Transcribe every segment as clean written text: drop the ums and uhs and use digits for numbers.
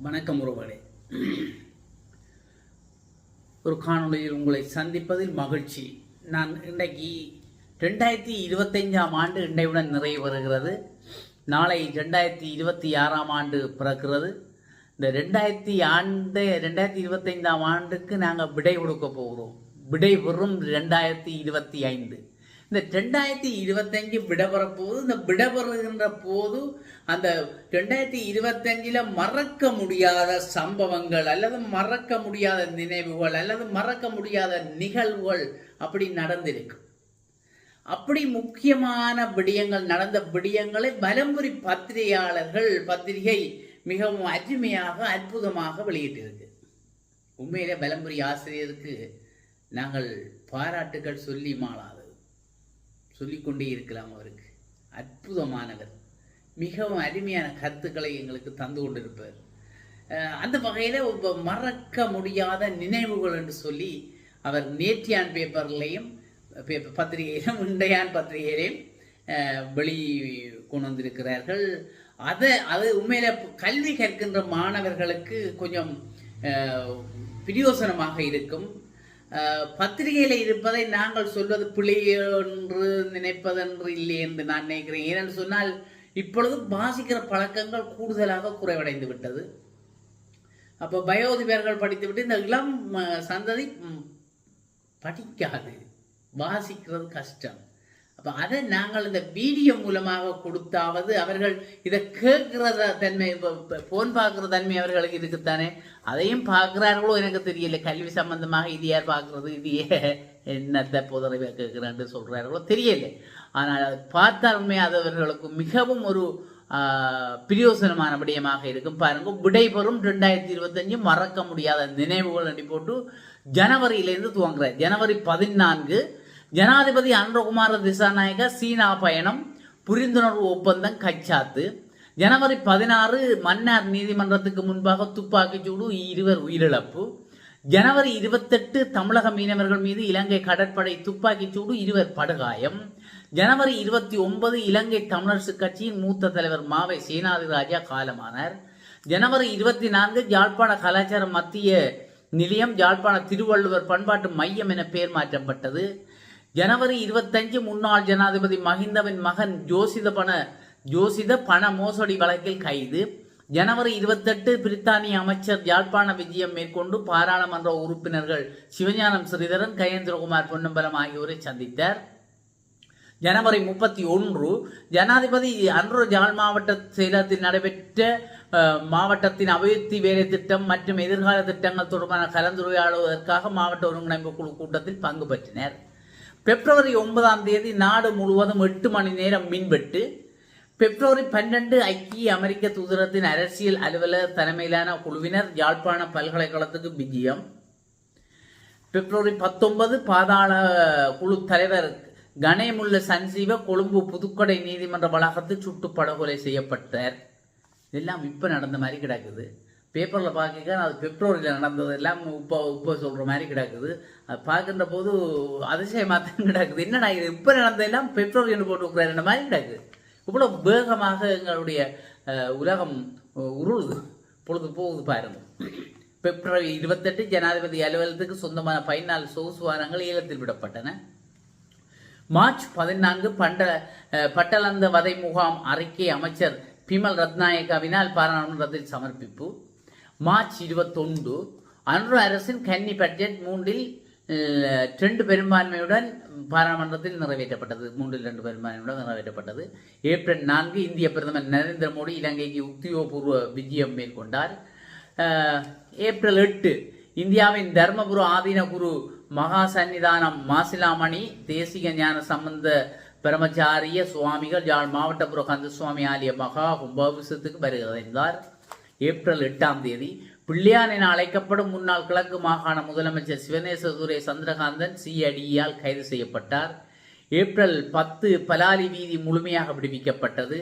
வணக்கம் உறவுகளே. ஒரு காணொளியில் உங்களை சந்திப்பதில் மகிழ்ச்சி. நான் இன்றைக்கு 2025ஆம் ஆண்டு இன்றையுடன் நிறைவு வருகிறது. நாளை 2026ஆம் ஆண்டு பிறக்கிறது. இந்த 2025ஆம் ஆண்டுக்கு நாங்கள் விடை கொடுக்க போகிறோம். விடை பெறும் 2025. இந்த 2025 விடபெறப்போது. இந்த விடபெறுகின்ற போது அந்த 2025 மறக்க முடியாத சம்பவங்கள் அல்லது மறக்க முடியாத நினைவுகள் அல்லது மறக்க முடியாத நிகழ்வுகள் அப்படி நடந்திருக்கு. அப்படி முக்கியமான விடயங்கள் நடந்த விடயங்களை வலம்புரி பத்திரிகை மிகவும் அருமையாக அற்புதமாக வெளியிட்டிருக்கு. உண்மையிலே வலம்புரி ஆசிரியருக்கு நாங்கள் பாராட்டுகள் சொல்லி மாளாது சொல்லிக்கொண்டே இருக்கலாம். அவருக்கு அற்புதமானவர், மிகவும் அருமையான கருத்துக்களை எங்களுக்கு தந்து கொண்டிருப்பார். அந்த வகையில் மறக்க முடியாத நினைவுகள் என்று சொல்லி அவர் நேற்றியான் பேப்பர்லையும் பத்திரிகையிலும் இன்றையான் பத்திரிகையிலையும் வெளி கொண்டு வந்திருக்கிறார்கள். அது உண்மையில கல்வி கற்கின்ற மாணவர்களுக்கு கொஞ்சம் பிரயோசனமாக இருக்கும். பத்திரிகையில் இருப்பதை நாங்கள் சொல்வது பிழை என்று நினைப்பதென்று இல்லை என்று நான் நினைக்கிறேன். ஏனென்று சொன்னால் இப்பொழுது வாசிக்கிற பழக்கங்கள் கூடுதலாக குறைவடைந்து விட்டது. அப்போ வயோதிபர்கள் படித்துவிட்டு இந்த இளம் சந்ததி படிக்காது, வாசிக்கிறது கஷ்டம். அப்போ அதை நாங்கள் இந்த வீடியோ மூலமாக கொடுத்தாவது அவர்கள் இதை கேட்கிற தன்மை, போன் பார்க்குற தன்மை அவர்களுக்கு இருக்குத்தானே. அதையும் பார்க்குறார்களோ எனக்கு தெரியல. கல்வி சம்பந்தமாக இது யார் பார்க்குறது, இது என்னத்தை புதறவை கேட்குறான்னு சொல்கிறார்களோ தெரியல. ஆனால் அதை பார்த்தால் உண்மையாக அது அவர்களுக்கு மிகவும் ஒரு பிரயோசனமான விடயமாக இருக்கும். பாருங்க, விடைபெறும் 2025 மறக்க முடியாத நினைவுகள் அடி போட்டு ஜனவரியிலேருந்து துவங்குறார். ஜனவரி 14 ஜனாதிபதி அனுரகுமார திசாநாயக சீனா பயணம், புரிந்துணர்வு ஒப்பந்தம் கைச்சாத்து. ஜனவரி 16 மன்னார் நீதிமன்றத்துக்கு முன்பாக துப்பாக்கிச்சூடு, 2 உயிரிழப்பு. ஜனவரி 28 தமிழக மீனவர்கள் மீது இலங்கை கடற்படை துப்பாக்கிச்சூடு, 2 படுகாயம். ஜனவரி 29 இலங்கை தமிழரசு கட்சியின் மூத்த தலைவர் மாவை சேனாதிராஜா காலமானார். ஜனவரி 24 யாழ்ப்பாண கலாச்சார மத்திய நிலையம் யாழ்ப்பாண திருவள்ளுவர் பண்பாட்டு மையம் என பெயர் மாற்றப்பட்டது. ஜனவரி 25 முன்னாள் ஜனாதிபதி மஹிந்தவின் மகன் ஜோசித பண மோசடி வழக்கில் கைது. ஜனவரி 28 பிரித்தானிய அமைச்சர் யாழ்ப்பாண விஜயம் மேற்கொண்டு பாராளுமன்ற உறுப்பினர்கள் சிவஞானம் ஸ்ரீதரன், கயேந்திரகுமார் பொன்னம்பலம் ஆகியோரை சந்தித்தார். ஜனவரி 31 ஜனாதிபதி அன்று யாழ் மாவட்ட செயலகத்தில் நடைபெற்ற மாவட்டத்தின் அபிவிருத்தி வேலை திட்டம் மற்றும் எதிர்கால திட்டங்கள் தொடர்பான கலந்துரையாடுவதற்காக மாவட்ட ஒருங்கிணைப்பு குழு கூட்டத்தில் பங்கு பெற்றனர். பிப்ரவரி 9 நாடு முழுவதும் 8 மணி நேரம் மின்வெட்டு. பிப்ரவரி 12 ஐக்கிய அமெரிக்க தூதரத்தின் அரசியல் அலுவலர் தலைமையிலான குழுவினர் யாழ்ப்பாண பல்கலைக்கழகத்துக்கு விஜயம். பிப்ரவரி 19 பாதாள குழு தலைவர் கணேமுல்ல சஞ்சீவ கொழும்பு புதுக்கடை நீதிமன்ற வளாகத்தில் சுட்டு படுகொலை செய்யப்பட்டார். இதெல்லாம் இப்போ நடந்த மாதிரி கிடக்குது. பேப்பரில் பார்க்க அது பிப்ரவரியில் நடந்தது எல்லாம் இப்போ சொல்கிற மாதிரி கிடக்குது. அது பார்க்கின்ற போது அதிசயமாக தான் கிடக்குது. என்னடா இது இப்போ நடந்ததெல்லாம் பிப்ரவரின்னு போட்டு வைக்கிறார் மாதிரி கிடக்குது. இவ்வளோ வேகமாக எங்களுடைய உலகம் உருளுது, பொழுது போகுது பாருங்க. பிப்ரவரி 28 ஜனாதிபதி அலுவலகத்துக்கு சொந்தமான 14 சொகுசு வாகனங்கள் ஏலத்தில் விடப்பட்டன. மார்ச் 14 பட்டலந்த வதை முகாம் அறிக்கை அமைச்சர் பிமல் ரத்நாயக்காவினால் பாராளுமன்றத்தில் சமர்ப்பிப்பு. மார்ச் 21 அன்று அரசின் கன்னி பட்ஜெட் 3/2 பெரும்பான்மையுடன் பாராளுமன்றத்தில் நிறைவேற்றப்பட்டது. 3/2 பெரும்பான்மையுடன் நிறைவேற்றப்பட்டது. ஏப்ரல் 4 இந்திய பிரதமர் நரேந்திர மோடி இலங்கைக்கு உத்தியோகபூர்வ விஜயம் மேற்கொண்டார். ஏப்ரல் 8 இந்தியாவின் தர்மபுர ஆதீன குரு மகா சன்னிதானம் மாசிலாமணி தேசிக ஞான சம்பந்த பிரமச்சாரிய சுவாமிகள் யாழ் மாவட்டபுர கந்தசுவாமி ஆலய மகா கும்பாபிஷேகத்துக்கு வருகிறார். ஏப்ரல் 8 பிள்ளையான் என அழைக்கப்படும் முன்னாள் கிழக்கு மாகாண முதலமைச்சர் சிவனேசதுரை சந்திரகாந்தன் சிஐடியால் கைது செய்யப்பட்டார். ஏப்ரல் 10 பலாலி வீதி முழுமையாக விடுவிக்கப்பட்டது.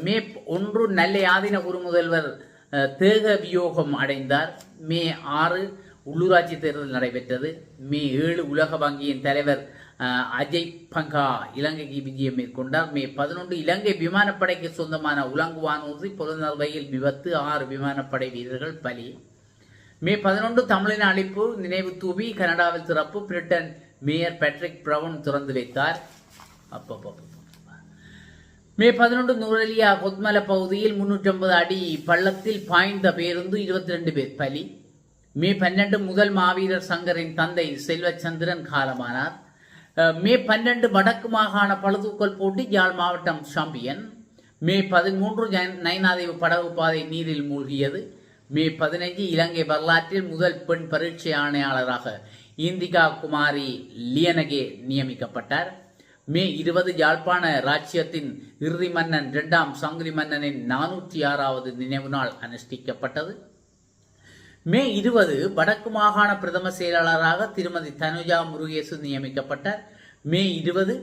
மே 1 நெல்லை ஆதீன குரு முதல்வர் தேக வியோகம் அடைந்தார். மே 6 உள்ளூராட்சி தேர்தல் நடைபெற்றது. மே 7 உலக வங்கியின் தலைவர் அஜய் பங்கா இலங்கைக்கு விஜயம் மேற்கொண்டார். மே 11 இலங்கை விமானப்படைக்கு சொந்தமான உலங்கு வானூர்தி புலனறுவையில் விபத்து, 6 விமானப்படை வீரர்கள் பலி. மே 11 தமிழின அழிப்பு நினைவு தூவி கனடாவில் திறப்பு, பிரிட்டன் மேயர் பேட்ரிக் பிரவுன் திறந்து வைத்தார். மே 11 நூரலியா கொத்மல பகுதியில் 350 அடி பள்ளத்தில் பாய்ந்த பேருந்து, 22 பேர் பலி. மே 12 முதல் மாவீரர் சங்கரின் தந்தை செல்வச்சந்திரன் காலமானார். மே 12 வடக்கு மாகாண பளுதூக்கல் போட்டி யாழ் மாவட்டம் சாம்பியன். மே 13 நைனாதேவு படகு பாதை நீரில் மூழ்கியது. மே 15 இலங்கை வரலாற்றில் முதல் பெண் பரீட்சை ஆணையாளராக இந்திகா குமாரி லியனகே நியமிக்கப்பட்டார். மே 20 யாழ்ப்பாண ராச்சியத்தின் இறுதி மன்னன் 2ஆம் சங்கிலி மன்னனின் 406வது நினைவு நாள் அனுஷ்டிக்கப்பட்டது. மே 20 வடக்கு மாகாண பிரதம செயலாளராக திருமதி தனுஜா முருகேசு நியமிக்கப்பட்டார். மே 20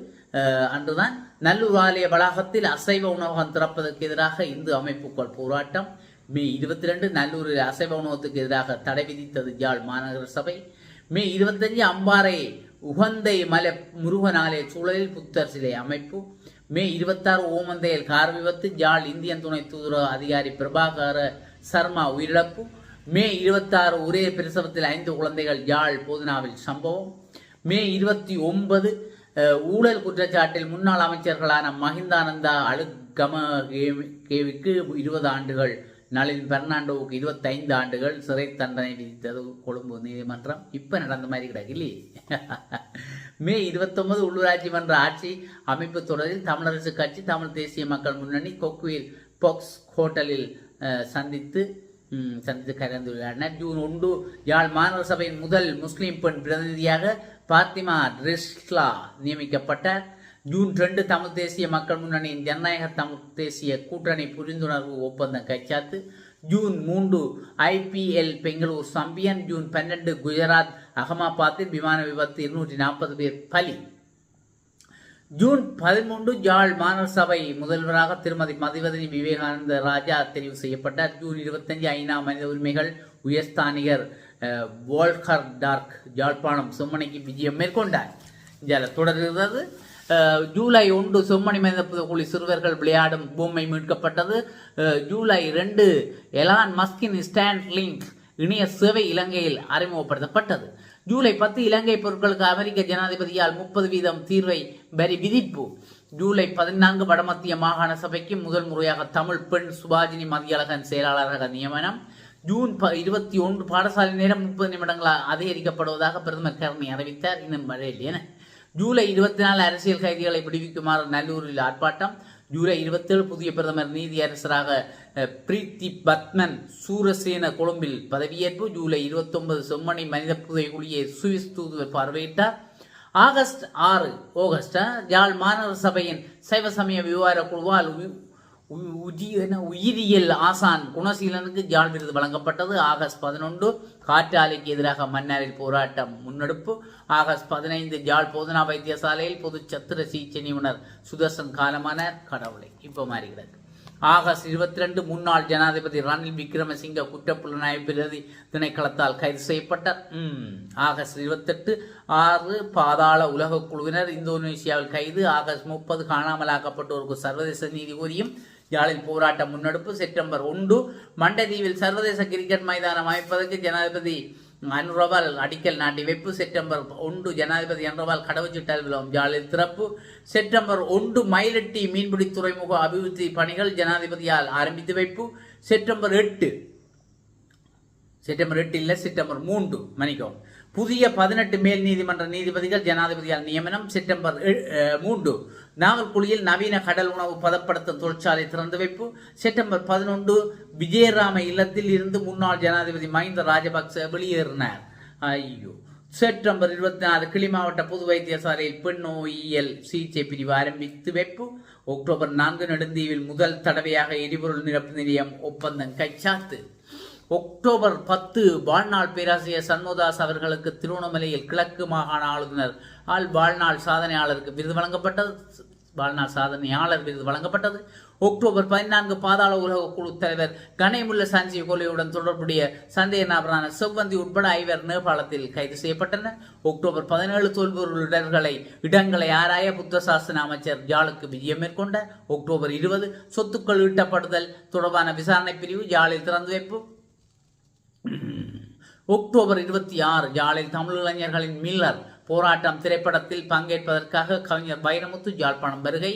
அன்றுதான் நல்லூர் ஆலய வளாகத்தில் அசைவ உணவகம் திறப்பதற்கு எதிராக இந்து அமைப்புகள் போராட்டம். மே 22 நல்லூரில் அசைவ உணவகத்துக்கு எதிராக தடை விதித்தது யாழ் மாநகர சபை. மே 25 அம்பாறை உகந்தை மலை முருகன் ஆலய சூழலில் புத்தர் சிலை அமைப்பு. மே 26 ஓமந்தையில் கார் விபத்து, யாழ் இந்தியன் துணை தூதரக அதிகாரி பிரபாகர சர்மா உயிரிழப்பு. மே 26 ஒரே பிரசவத்தில் 5 குழந்தைகள், யாழ் போதனாவில் சம்பவம். மே 29 ஊழல் குற்றச்சாட்டில் முன்னாள் அமைச்சர்களான மஹிந்தானந்தா அழுகமகேவிக்கு 20 ஆண்டுகள், நளின் பெர்னாண்டோவுக்கு 25 ஆண்டுகள் சிறை தண்டனை விதித்தது கொழும்பு நீதிமன்றம். இப்ப நடந்த மாதிரி கிடக்கு இல்லையே. மே 29 உள்ளூராட்சி மன்ற ஆட்சி அமைப்பு தொடரில் தமிழரசு கட்சி, தமிழ் தேசிய மக்கள் முன்னணி கொக்குவில் பாக்ஸ் ஹோட்டலில் சந்தித்து கலந்துரையாடினர். ஜூன் 1 யாழ் மாநகர சபையின் முதல் முஸ்லிம் பெண் பிரதிநிதியாக பாத்திமா ரிஸ்லா நியமிக்கப்பட்டார். ஜூன் 2 தமிழ் தேசிய மக்கள் முன்னணியின் ஜனநாயக தமிழ் தேசிய கூட்டணி புரிந்துணர்வு ஒப்பந்தம் கைச்சாத்து. June 3 IPL Bangalore champion. June 12 Gujarat அகமதாபாத்தில் விமான விபத்து, 240 பேர் பலி. ஜூன் 13 யாழ் மாநகர சபை முதல்வராக திருமதி மதிவதனி விவேகானந்த ராஜா தெரிவு செய்யப்பட்டார். ஜூன் 25 ஐநா மனித உரிமைகள் உயர்ஸ்தானிகர் வோல்கர் டார்க் யாழ்ப்பாணம் செம்மணிக்கு விஜயம் மேற்கொண்டார். இதில் தொடர்கிறது. ஜூலை 1 செம்மணி மனித குழி சிறுவர்கள் விளையாடும் பொம்மை மீட்கப்பட்டது. ஜூலை 2 எலான் மஸ்கின் ஸ்டாண்ட் லிங்க் இணைய சேவை இலங்கையில் அறிமுகப்படுத்தப்பட்டது. ஜூலை 10 இலங்கை பொருட்களுக்கு அமெரிக்க ஜனாதிபதியால் 30% தீர்வை வரி விதிப்பு. ஜூலை 14 வடமத்திய மாகாண சபைக்கு முதல் முறையாக தமிழ் பெண் சுபாஜினி மதியழகன் செயலாளராக நியமனம். ஜூன் 21 பாடசாலை நேரம் 30 நிமிடங்களால் அதிகரிக்கப்படுவதாக பிரதமர் கருணை அறிவித்தார். இன்னும் வரையில் ஜூலை 24 அரசியல் கைதிகளை விடுவிக்குமாறு நல்லூரில் ஆர்ப்பாட்டம். ஜூலை 27 புதிய பிரதமர் நீதி அரசராக பிரீத்தி பத்மன் சூரசேன கொழும்பில் பதவியேற்பு. ஜூலை 29 செம்மணி மனித புதைகுழியை சுவிஸ் தூதுவர் பார்வையிட்டார். ஆகஸ்ட் 6 யாழ் மாநகர சபையின் சைவ சமய விவகார குழுவால் உயிரியல் ஆசான் குணசீலனுக்கு யாழ் விருது வழங்கப்பட்டது. ஆகஸ்ட் 11 காற்றாலைக்கு எதிராக மன்னாரில் போராட்டம் முன்னெடுப்பு. ஆகஸ்ட் 15 யாழ் போதனா வைத்தியசாலையில் பொது சத்திர சிகிச்சை நிபுணர் சுதர்சன் காலமானார். கடவுளை இப்ப மாறுகிறது. ஆகஸ்ட் 22 முன்னாள் ஜனாதிபதி ரணில் விக்ரமசிங்க குற்றப்புலனாய்வு பிரதி திணைக்களத்தால் கைது செய்யப்பட்டார். ஆகஸ்ட் 28 6 பாதாள உலக குழுவினர் இந்தோனேசியாவில் கைது. ஆகஸ்ட் 30 காணாமலாக்கப்பட்டோருக்கு சர்வதேச நீதி கோரியும் யாழில் போராட்டம் முன்னெடுப்பு. செப்டம்பர் 1 மண்டதீவில் சர்வதேச கிரிக்கெட் மைதானம் அமைப்பதற்கு ஜனாதிபதி அனுரவால் அடிக்கல் நாட்டி வைப்பு. செப்டம்பர் 1 ஜனாதிபதி அனுரவால் கடவுச்சீட்டு அலுவலகம் யாழில் திறப்பு. செப்டம்பர் 1 மயிலட்டி மீன்பிடி துறைமுக அபிவிருத்தி பணிகள் ஜனாதிபதியால் ஆரம்பித்து வைப்பு. செப்டம்பர் 8 இல்ல செப்டம்பர் 3 மணிக்கும் புதிய 18 மேல் நீதிமன்ற நீதிபதிகள் ஜனாதிபதியால் நியமனம். செப்டம்பர் 3 நாவல்குழியில் நவீன கடல் உணவு பதப்படுத்தும் தொழிற்சாலை திறந்து வைப்பு. செப்டம்பர் 11 விஜயராம இல்லத்தில் இருந்து முன்னாள் ஜனாதிபதி மஹிந்த ராஜபக்ச வெளியேறினார். ஐயோ. செப்டம்பர் 24 கிளி மாவட்ட பொது வைத்தியசாலையில் பெண் நோயியல் சிகிச்சை பிரிவு ஆரம்பித்து வைப்பு. அக்டோபர் 4 நெடுந்தீவில் முதல் தடவையாக எரிபொருள் நிரப்பு நிலையம் ஒப்பந்தம் கைச்சாத்து. அக்டோபர் 10 வாழ்நாள் பேராசிரியர் சண்முகதாஸ் அவர்களுக்கு திருவண்ணாமலையில் கிழக்கு மாகாண ஆளுநர் வாழ்நாள் சாதனையாளருக்கு விருது வழங்கப்பட்டது. வாழ்நாள் சாதனையாளர் விருது வழங்கப்பட்டது. அக்டோபர் 14 பாதாள உலக குழு தலைவர் கணேமுல்ல சாஞ்சி கொலையுடன் தொடர்புடைய சந்தேக நபரான செவ்வந்தி உட்பட 5 நேபாளத்தில் கைது செய்யப்பட்டனர். அக்டோபர் 17 தொல்பொருள் இடங்களை ஆராய புத்த சாசன அமைச்சர் ஜாலுக்கு விஜயம் மேற்கொண்டார். அக்டோபர் 20 சொத்துக்கள் ஈட்டப்படுதல் தொடர்பான விசாரணை பிரிவு ஜாலில் திறந்து வைப்பு. அக்டோபர் 26 ஜாலில் தமிழ் இளைஞர்களின் மில்லர் போராட்டம் திரைப்படத்தில் பங்கேற்பதற்காக கவிஞர் வைரமுத்து யாழ்ப்பாணம் வருகை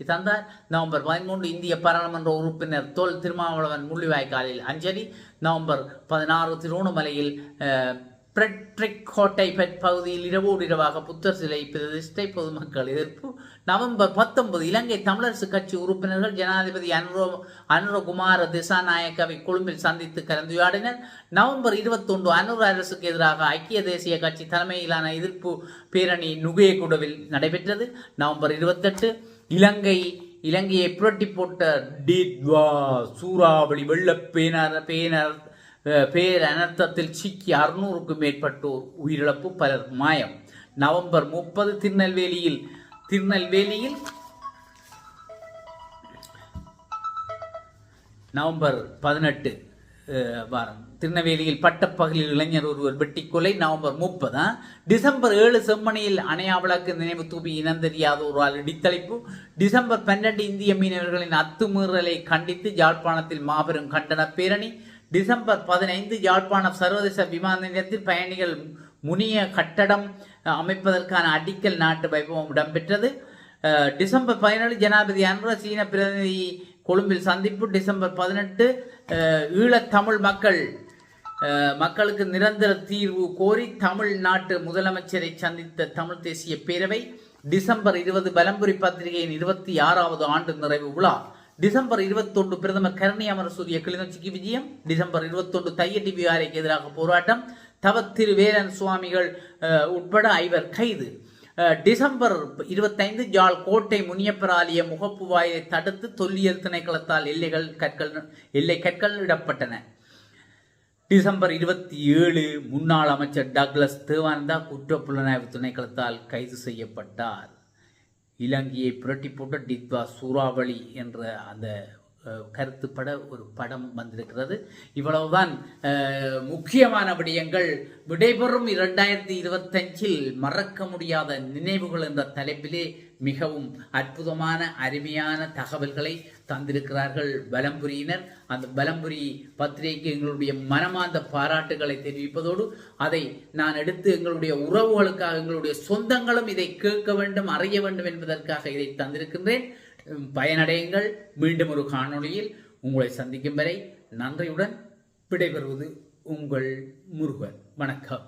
தந்தார். நவம்பர் 13 இந்திய பாராளுமன்ற உறுப்பினர் தொல் திருமாவளவன் முள்ளிவாய்க்காலில் அஞ்சலி. நவம்பர் 16 திருவண்ணாமலையில் பிரெட்ரிக் கோட்டை பகுதியில் இரவோடு இரவாக புத்தர் சிலை பிரதிஷ்டை, பொதுமக்கள் எதிர்ப்பு. நவம்பர் 19 இலங்கை தமிழரசு கட்சி உறுப்பினர்கள் ஜனாதிபதி அனுரகுமார திசாநாயக்கவை கொழும்பில் சந்தித்து கலந்துரையாடினர். நவம்பர் 21 அனுர அரசுக்கு எதிராக ஐக்கிய தேசிய கட்சி தலைமையிலான எதிர்ப்பு பேரணி நுகேகுடவில் நடைபெற்றது. நவம்பர் 28 இலங்கையை புரட்டி போட்ட டிட்வா சூறாவளி வெள்ள பேரனர்த்தத்தில் சிக்கி 600க்கும் மேற்பட்டோர் உயிரிழப்பு, பலர் மாயம். நவம்பர் 30 திருநெல்வேலியில் நவம்பர் 18 வாரம் திருநெல்வேலியில் பட்டப்பகலில் இளைஞர் ஒருவர் வெட்டிக்கொலை. நவம்பர் 30 டிசம்பர் 7 செம்மணியில் அணையா விளக்கு நினைவு தூபி இனந்தெரியாத ஒருவால் இடித்தளிப்பு. டிசம்பர் 12 இந்திய மீனவர்களின் அத்துமீறலை கண்டித்து யாழ்ப்பாணத்தில் மாபெரும் கண்டன பேரணி. டிசம்பர் 15 யாழ்ப்பாணம் சர்வதேச விமான நிலையத்தில் பயணிகள் முனிய கட்டடம் அமைப்பதற்கான அடிக்கல் நாட்டு வைபவம் இடம்பெற்றது. டிசம்பர் 17 ஜனாதிபதி அனுர சீன பிரதிநிதி கொழும்பில் சந்திப்பு. டிசம்பர் 18 ஈழத்தமிழ் மக்களுக்கு நிரந்தர தீர்வு கோரி தமிழ்நாட்டு முதலமைச்சரை சந்தித்த தமிழ் தேசிய பேரவை. டிசம்பர் 20 பலம்புரி பத்திரிகையின் 26வது ஆண்டு நிறைவு விழா. டிசம்பர் 21 பிரதமர் கருணை அமரசூரிய கிளிநொச்சிக்கு விஜயம். டிசம்பர் 21 தையட்டி விகாரைக்கு எதிராக போராட்டம், தவத்திருவேலன் சுவாமிகள் உட்பட 5 கைது. டிசம்பர் 25 ஜாழ் கோட்டை முனியப்பர் ஆலய முகப்பு வாயை தடுத்து தொல்லியல் திணைக்களத்தால் எல்லை கற்கள் இடப்பட்டன. டிசம்பர் 27 முன்னாள் அமைச்சர் டக்ளஸ் தேவானந்தா குற்றப்புலனாய்வு திணைக்களத்தால் கைது செய்யப்பட்டார். இலங்கையை புரட்டி போட்ட டிட்வா சூறாவளி என்ற அந்த கருத்துப்பட ஒரு படம் வந்திருக்கிறது. இவ்வளவுதான் முக்கியமான விடயங்கள். விடைபெறும் 2025 மறக்க முடியாத நினைவுகள் என்ற தலைப்பிலே மிகவும் அற்புதமான அருமையான தகவல்களை தந்திருக்கிறார்கள் பலம்புரியினர். அந்த பலம்புரி பத்திரிகைக்கு எங்களுடைய மனமார்ந்த பாராட்டுகளை தெரிவிப்பதோடு அதை நான் எடுத்து எங்களுடைய உறவுகளுக்காக, எங்களுடைய சொந்தங்களும் இதை கேட்க வேண்டும், அறிய வேண்டும் என்பதற்காக இதை தந்திருக்கின்றேன். பயனடையுங்கள். மீண்டும் ஒரு காணொளியில் உங்களை சந்திக்கும் வரை நன்றியுடன் விடைபெறுவது உங்கள் முருகன். வணக்கம்.